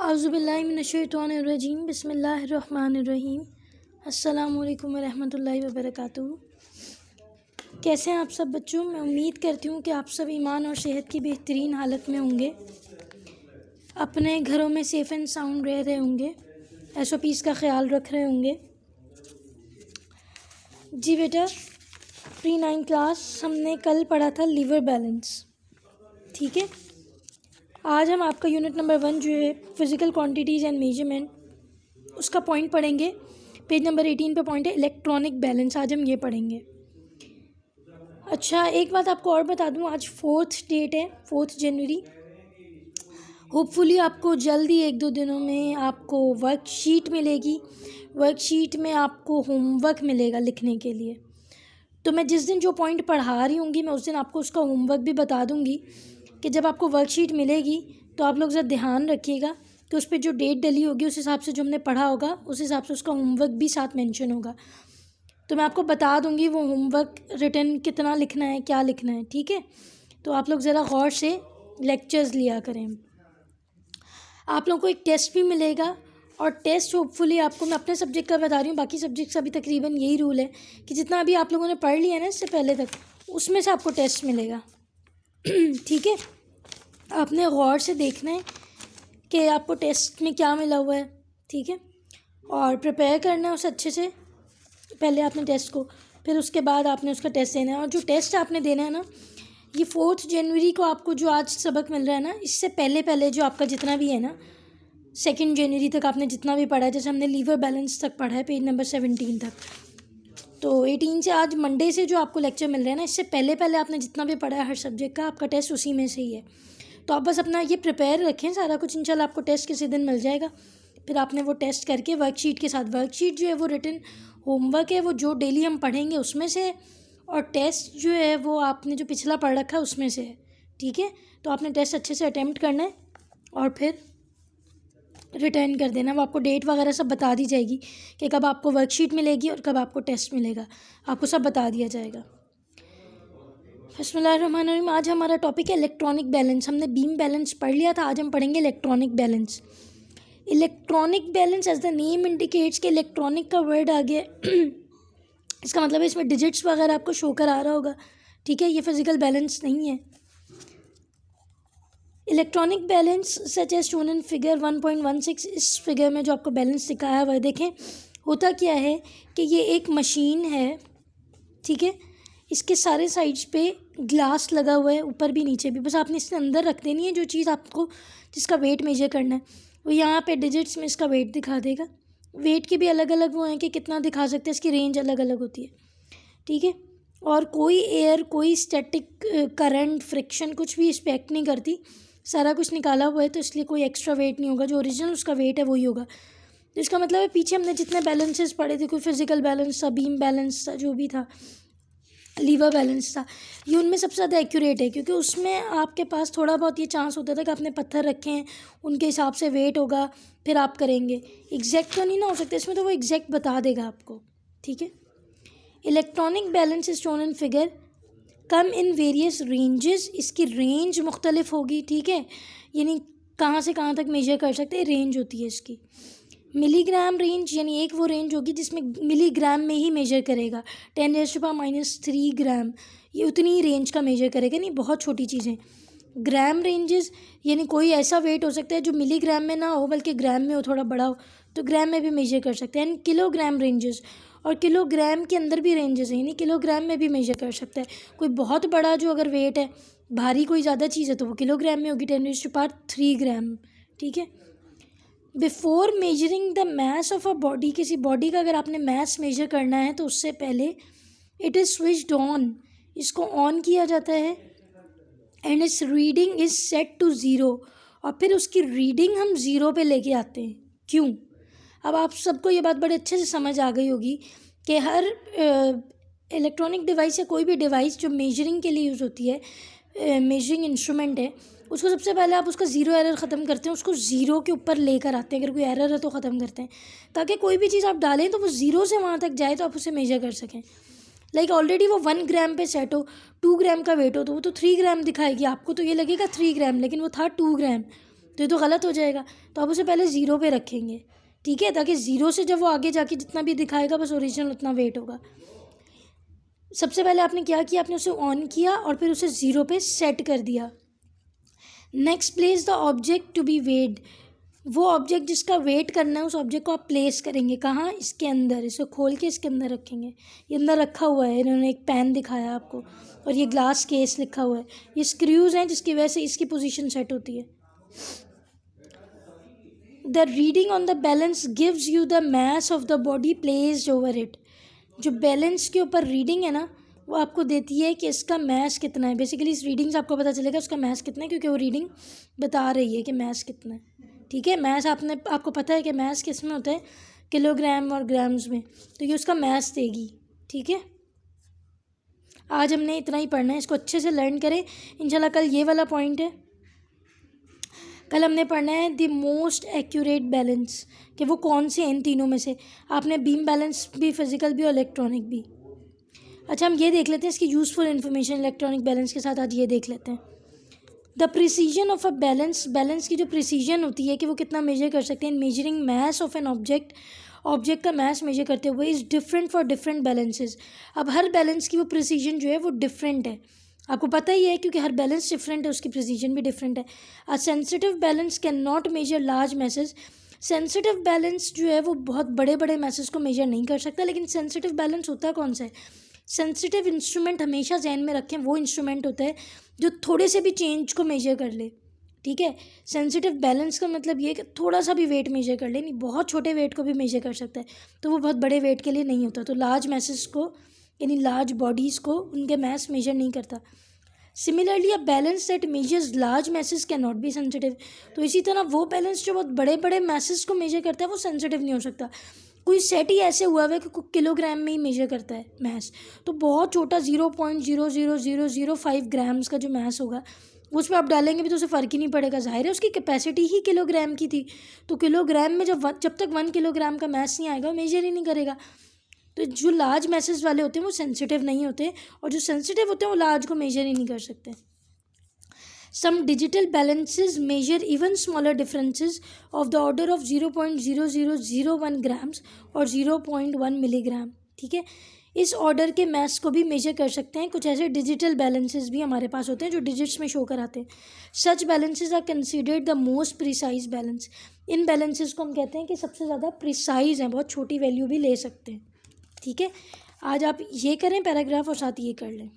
औज़ुबिल्लाहिमिनश्शैतानिर्रजीम बिस्मिल्लाहिर्रहमानिर्रहीम अस्सलामु अलैकुम वरहमतुल्लाहि वबरकातुहू। कैसे हैं आप सब बच्चों? मैं उम्मीद करती हूँ कि आप सब ईमान और सेहत की बेहतरीन हालत में होंगे, अपने घरों में सेफ़ एंड साउंड रह रहे होंगे, SOPs का ख्याल रख रहे होंगे। जी बेटा, प्री 9 क्लास हमने कल पढ़ा था लीवर बैलेंस, ठीक है। आज हम आपका यूनिट नंबर 1 जो है फ़िज़िकल क्वांटिटीज़ एंड मेजरमेंट, उसका पॉइंट पढ़ेंगे। पेज नंबर 18 पे पॉइंट है इलेक्ट्रॉनिक बैलेंस, आज हम ये पढ़ेंगे। अच्छा, एक बात आपको और बता दूं, आज 4th डेट है, 4 जनवरी। होपफुली आपको जल्दी 1-2 दिनों में आपको वर्कशीट मिलेगी। वर्कशीट में आपको होमवर्क मिलेगा लिखने के लिए। तो मैं जिस दिन जो पॉइंट पढ़ा रही होंगी, मैं उस दिन आपको उसका होमवर्क भी बता दूंगी कि जब आपको वर्कशीट मिलेगी तो आप लोग ज़रा ध्यान रखिएगा कि उस पर जो डेट डली होगी उस हिसाब से जो हमने पढ़ा होगा उस हिसाब से उसका होमवर्क भी साथ मेंशन होगा। तो मैं आपको बता दूंगी वो होमवर्क रिटन कितना लिखना है, क्या लिखना है, ठीक है। तो आप लोग ज़रा गौर से लेक्चर्स लिया करें। आप लोगों को एक टेस्ट भी मिलेगा और टेस्ट होपफुली आपको, मैं अपने सब्जेक्ट का बता रही हूँ, बाकी सब्जेक्ट का भी तकरीबन यही रूल है कि जितना अभी आप लोगों ने पढ़ लिया है ना इससे पहले तक, उसमें से आपको टेस्ट मिलेगा ठीक है। आपने गौर से देखना है कि आपको टेस्ट में क्या मिला हुआ है, ठीक है, और प्रिपेयर करना है उसे अच्छे से। पहले आपने टेस्ट को, फिर उसके बाद आपने उसका टेस्ट देना है। और जो टेस्ट आपने देना है ना, ये 4 जनवरी को आपको जो आज सबक मिल रहा है ना, इससे पहले पहले जो आपका जितना भी है ना, 2 जनवरी तक आपने जितना भी पढ़ा है, जैसे हमने लीवर बैलेंस तक पढ़ा है पेज नंबर 17 तक, तो 18 से आज मंडे से जो आपको लेक्चर मिल रहा है ना, इससे पहले पहले आपने जितना भी पढ़ा है हर सब्जेक्ट का, आपका टेस्ट उसी में से ही है। तो आप बस अपना ये प्रिपेयर रखें सारा कुछ, इंशाल्लाह आपको टेस्ट किसी दिन मिल जाएगा। फिर आपने वो टेस्ट करके वर्कशीट के साथ, वर्कशीट जो है वो रिटन होमवर्क है, वो जो डेली हम पढ़ेंगे उसमें से है, और टेस्ट जो है वो आपने जो पिछला पढ़ रखा है उसमें से है, ठीक है। तो आपने टेस्ट अच्छे से अटैम्प्ट करना है और फिर रिटर्न कर देना। वो आपको डेट वगैरह सब बता दी जाएगी कि कब आपको वर्कशीट मिलेगी और कब आपको टेस्ट मिलेगा, आपको सब बता दिया जाएगा। बिस्मिल्लाहिर्रहमानिर्रहीम। आज हमारा टॉपिक है इलेक्ट्रॉनिक बैलेंस। हमने बीम बैलेंस पढ़ लिया था, आज हम पढ़ेंगे electronic balance. Electronic balance as the name indicates के इलेक्ट्रॉनिक का वर्ड आ गया इसका मतलब है इसमें डिजिट्स वगैरह आपको शो कर आ रहा होगा, ठीक है। ये फिजिकल बैलेंस नहीं है। Electronic balance such as shown in figure 1.16, इस फिगर में जो आपको बैलेंस दिखाया हुआ है, देखें होता क्या है कि ये एक मशीन है, ठीक है। इसके सारे साइड्स पे ग्लास लगा हुआ है, ऊपर भी नीचे भी। बस आपने इसके अंदर रख देनी है जो चीज़ आपको, जिसका वेट मेजर करना है, वो यहाँ पे डिजिट्स में इसका वेट दिखा देगा। वेट के भी अलग अलग वो हैं कि कितना दिखा सकते हैं, इसकी रेंज अलग अलग होती है, ठीक है। और कोई एयर, कोई स्टैटिक करंट, फ्रिक्शन कुछ भी इस पर एक्ट नहीं करती, सारा कुछ निकाला हुआ है, तो इसलिए कोई एक्स्ट्रा वेट नहीं होगा। जो ओरिजिनल उसका वेट है वही होगा। तो इसका मतलब है पीछे हमने जितने बैलेंसेस पढ़े थे, कोई फिजिकल बैलेंस था, बीम बैलेंस था, जो भी था, लीवर बैलेंस था, ये उनमें सबसे ज़्यादा एक्यूरेट है, क्योंकि उसमें आपके पास थोड़ा बहुत ये चांस होता था कि आपने पत्थर रखे हैं, उनके हिसाब से वेट होगा, फिर आप करेंगे। एग्जैक्ट तो नहीं ना हो सकता इसमें, तो वो एग्जैक्ट बता देगा आपको, ठीक है। Electronic balance is shown in figure, come in various ranges, इसकी रेंज मुख्तलिफ होगी, ठीक है, यानी कहाँ से कहाँ तक मेजर कर सकते हैं, रेंज होती है इसकी। मिलीग्राम रेंज, यानी एक वो रेंज होगी जिसमें मिलीग्राम में ही मेजर करेगा, 10⁻³ ग्राम, ये उतनी ही रेंज का मेजर करेगा, नहीं बहुत छोटी चीज़ें। ग्राम रेंजेस, यानी कोई ऐसा वेट हो सकता है जो मिलीग्राम में ना हो बल्कि ग्राम में हो, थोड़ा बड़ा हो, तो ग्राम में भी मेजर कर सकते हैं। एंड किलोग्राम रेंजेस, और किलोग्राम के अंदर भी रेंजेस हैं, यानी किलोग्राम में भी मेजर कर सकता है। कोई बहुत बड़ा जो अगर वेट है, भारी कोई ज़्यादा चीज़ है, तो वो किलोग्राम में होगी, 10⁻³ ग्राम, ठीक है। Before measuring the mass of a body, किसी बॉडी का अगर आपने मास मेजर करना है तो उससे पहले इट इज़ स्विच्ड ऑन, इसको ऑन किया जाता है, and its reading is set to 0, और फिर उसकी रीडिंग हम 0 पे लेके आते हैं। क्यों? अब आप सबको ये बात बड़े अच्छे से समझ आ गई होगी कि हर इलेक्ट्रॉनिक डिवाइस या कोई भी डिवाइस जो मेजरिंग के लिए यूज़ होती है, मेजरिंग इंस्ट्रूमेंट है, उसको सबसे पहले आप उसका ज़ीरो एरर ख़त्म करते हैं, उसको ज़ीरो के ऊपर लेकर आते हैं। अगर कोई एरर है तो ख़त्म करते हैं, ताकि कोई भी चीज़ आप डालें तो वो ज़ीरो से वहाँ तक जाए तो आप उसे मेजर कर सकें। लाइक ऑलरेडी वो 1 ग्राम पे सेट हो, 2 ग्राम का वेट हो, तो वो तो 3 ग्राम दिखाएगी आपको, तो ये लगेगा 3 ग्राम, लेकिन वो था 2 ग्राम, तो ये तो गलत हो जाएगा। तो आप उसे पहले ज़ीरो पे रखेंगे, ठीक है, ताकि ज़ीरो से जब वो आगे जाके जितना भी दिखाएगा बस ओरिजिनल उतना वेट होगा। सबसे पहले आपने क्या किया, आपने उसे ऑन किया और फिर उसे ज़ीरो पे सेट कर दिया। Next place the object to be weight. वो ऑब्जेक्ट जिसका वेट करना है उस ऑब्जेक्ट को आप प्लेस करेंगे कहाँ, इसके अंदर, इसे खोल के इसके अंदर रखेंगे। ये अंदर रखा हुआ है, इन्होंने एक पेन दिखाया आपको और ये ग्लास केस लिखा हुआ है, ये स्क्रूज़ हैं जिसकी वजह से इसकी पोजीशन सेट होती है। The reading on the balance gives you the mass of the body placed over it. जो बैलेंस के ऊपर रीडिंग है ना वो आपको देती है कि इसका मास कितना है। बेसिकली इस रीडिंग से आपको पता चलेगा उसका मास कितना है, क्योंकि वो रीडिंग बता रही है कि मास कितना है, ठीक है। मास आपको पता है कि मास किस में होता है, किलोग्राम और ग्राम्स में, तो ये उसका मास देगी, ठीक है। आज हमने इतना ही पढ़ना है, इसको अच्छे से लर्न करें इंशाल्लाह। कल ये वाला पॉइंट है, कल हमने पढ़ना है द मोस्ट एक्यूरेट बैलेंस, कि वो कौन से इन तीनों में से। आपने बीम बैलेंस भी, फिजिकल भी और इलेक्ट्रॉनिक भी। अच्छा, हम ये देख लेते हैं इसकी यूज़फुल इन्फॉर्मेशन इलेक्ट्रॉनिक बैलेंस के साथ। आज ये देख लेते हैं the precision of a balance. Balance की जो प्रिसीजन होती है कि वो कितना मेजर कर सकते हैं, measuring mass of an object, object का मास मेजर करते हुए, is different for different balances. अब हर बैलेंस की वो प्रिसीजन जो है वो डिफरेंट है, आपको पता ही है, क्योंकि हर बैलेंस डिफरेंट है, उसकी प्रिसीजन भी डिफरेंट है। A sensitive balance can not measure large message. Sensitive balance जो है वो बहुत बड़े बड़े मैसेज को मेजर नहीं कर सकता। लेकिन सेंसिटिव बैलेंस होता कौन सा है, सेंसिटिव इंस्ट्रूमेंट हमेशा जहन में रखें, वो इंस्ट्रूमेंट होता है जो थोड़े से भी चेंज को मेजर कर ले, ठीक है। सेंसिटिव बैलेंस का मतलब ये कि थोड़ा सा भी वेट मेजर कर ले, नहीं बहुत छोटे वेट को भी मेजर कर सकता है, तो वो बहुत बड़े वेट के लिए नहीं होता। तो लार्ज मैसेज को, यानी लार्ज बॉडीज़ को उनके मास मेजर नहीं करता। Similarly a balance that measures large message can not be sensitive. तो इसी तरह वो बैलेंस जो बहुत बड़े बड़े मैसेज को मेजर करता है वो सेंसिटिव नहीं हो सकता। कोई सेट ही ऐसे हुआ है कि किलोग्राम में ही मेजर करता है मैस, तो बहुत छोटा 0.00005 ग्राम्स का जो मैस होगा उसमें आप डालेंगे भी तो उसे फ़र्क ही नहीं पड़ेगा। जाहिर है उसकी कैपेसिटी ही किलोग्राम की थी, तो किलोग्राम में जब तक 1 किलोग्राम का मैस नहीं आएगा वो मेजर ही नहीं करेगा। तो जो लार्ज मैसेज वाले होते हैं वो सेंसिटिव नहीं होते, और जो सेंसिटिव होते हैं वो लार्ज को मेजर ही नहीं कर सकते। Some digital balances measure even smaller differences of the order of 0.0001 grams और 0.1 मिलीग्राम, ठीक है। इस ऑर्डर के मैस को भी मेजर कर सकते हैं। कुछ ऐसे डिजिटल बैलेंसेस भी हमारे पास होते हैं जो डिजिट्स में शो कराते हैं। Such balances are considered the most precise balance. इन बैलेंसेस को हम कहते हैं कि सबसे ज़्यादा प्रिसाइज हैं, बहुत छोटी वैल्यू भी ले सकते हैं, ठीक है। आज आप ये करें पैराग्राफ और साथ ये कर लें।